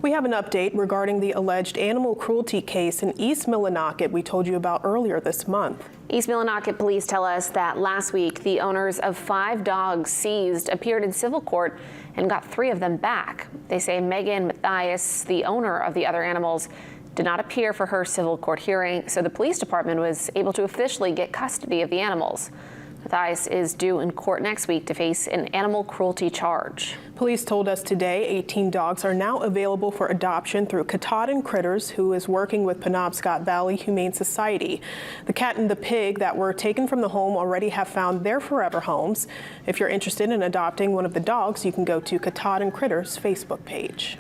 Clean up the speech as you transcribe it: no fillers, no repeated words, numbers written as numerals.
We have an update regarding the alleged animal cruelty case in East Millinocket we told you about earlier this month. East Millinocket police tell us that last week the owners of 5 dogs seized appeared in civil court and got 3 of them back. They say Megan Matthias, the owner of the other animals, did not appear for her civil court hearing, so the police department was able to officially get custody of the animals. Matthias is due in court next week to face an animal cruelty charge. Police told us today 18 dogs are now available for adoption through Katahdin Critters, who is working with Penobscot Valley Humane Society. The cat and the pig that were taken from the home already have found their forever homes. If you're interested in adopting one of the dogs, you can go to Katahdin Critters' Facebook page.